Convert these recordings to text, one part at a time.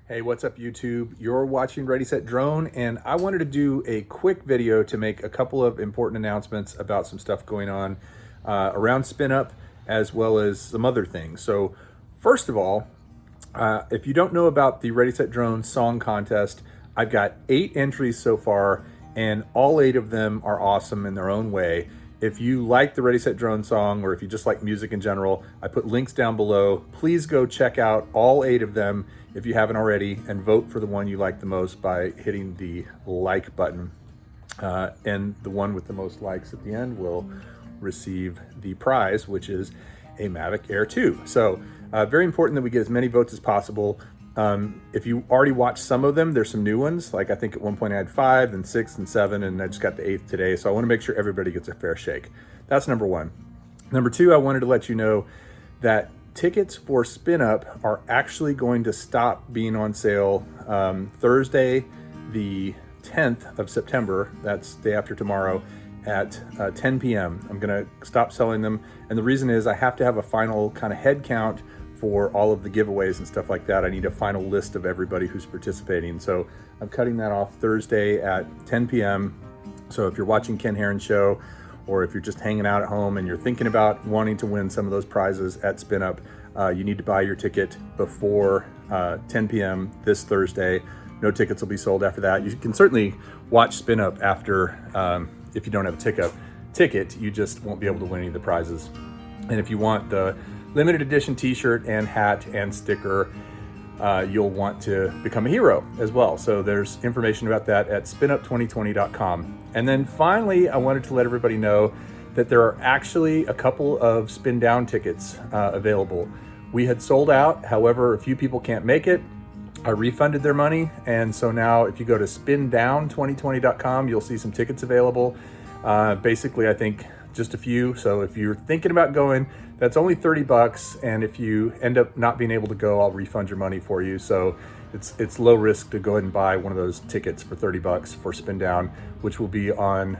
Hey, what's up YouTube? You're watching Ready Set Drone, and I wanted to do a quick video to make a couple of important announcements about some stuff going on around SpinUp as well as some other things. So first of all, if you don't know about the Ready Set Drone song contest, I've got 8 entries so far, and all 8 of them are awesome in their own way. If you like the Ready Set Drone song, or if you just like music in general, I put links down below. Please go check out all 8 of them if you haven't already, and vote for the one you like the most by hitting the like button. And the one with the most likes at the end will receive the prize, which is a Mavic Air 2. So very important that we get as many votes as possible. If you already watched some of them, there's some new ones. Like I think at one point I had 5, then 6 and 7, and I just got the 8th today. So I want to make sure everybody gets a fair shake. That's number 1. Number 2, I wanted to let you know that tickets for SpinUp are actually going to stop being on sale Thursday, the 10th of September. That's day after tomorrow at 10 p.m. I'm gonna stop selling them. And the reason is I have to have a final kind of head count for all of the giveaways and stuff like that. I need a final list of everybody who's participating. So I'm cutting that off Thursday at 10 p.m. So if you're watching Ken Heron's show, or if you're just hanging out at home and you're thinking about wanting to win some of those prizes at SpinUp, you need to buy your ticket before 10 p.m. this Thursday. No tickets will be sold after that. You can certainly watch SpinUp after, if you don't have a ticket, you just won't be able to win any of the prizes. And if you want the limited edition t-shirt and hat and sticker, you'll want to become a hero as well. So there's information about that at spinup2020.com. And then finally, I wanted to let everybody know that there are actually a couple of SpinDown tickets available. We had sold out, however, a few people can't make it. I refunded their money, and so now if you go to spindown2020.com, you'll see some tickets available. Basically, I think just a few. So if you're thinking about going, that's only 30 bucks. And if you end up not being able to go, I'll refund your money for you. So it's low risk to go ahead and buy one of those tickets for 30 bucks for SpinDown, which will be on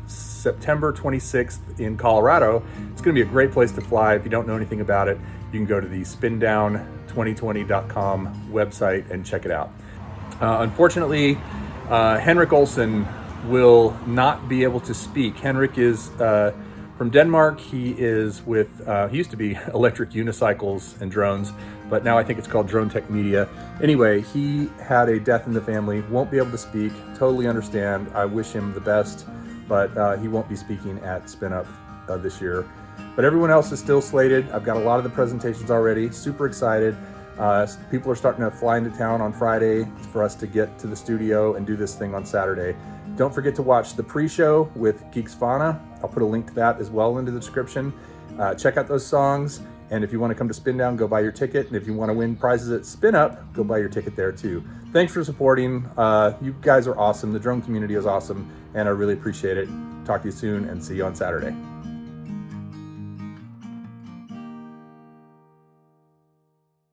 September 26th in Colorado. It's going to be a great place to fly. If you don't know anything about it, you can go to the spindown2020.com website and check it out. Unfortunately, Henrik Olsen will not be able to speak. Henrik is from Denmark. He is with, he used to be Electric Unicycles and Drones, but now I think it's called Drone Tech Media. Anyway, he had a death in the family, won't be able to speak. Totally understand. I wish him the best, but he won't be speaking at SpinUp this year. But everyone else is still slated. I've got a lot of the presentations already, super excited. People are starting to fly into town on Friday for us to get to the studio and do this thing on Saturday. Don't forget to watch the pre-show with Geeksvana. I'll put a link to that as well in the description. Check out those songs. And if you want to come to SpinDown, go buy your ticket. And if you want to win prizes at SpinUp, go buy your ticket there too. Thanks for supporting. You guys are awesome. The drone community is awesome, and I really appreciate it. Talk to you soon, and see you on Saturday.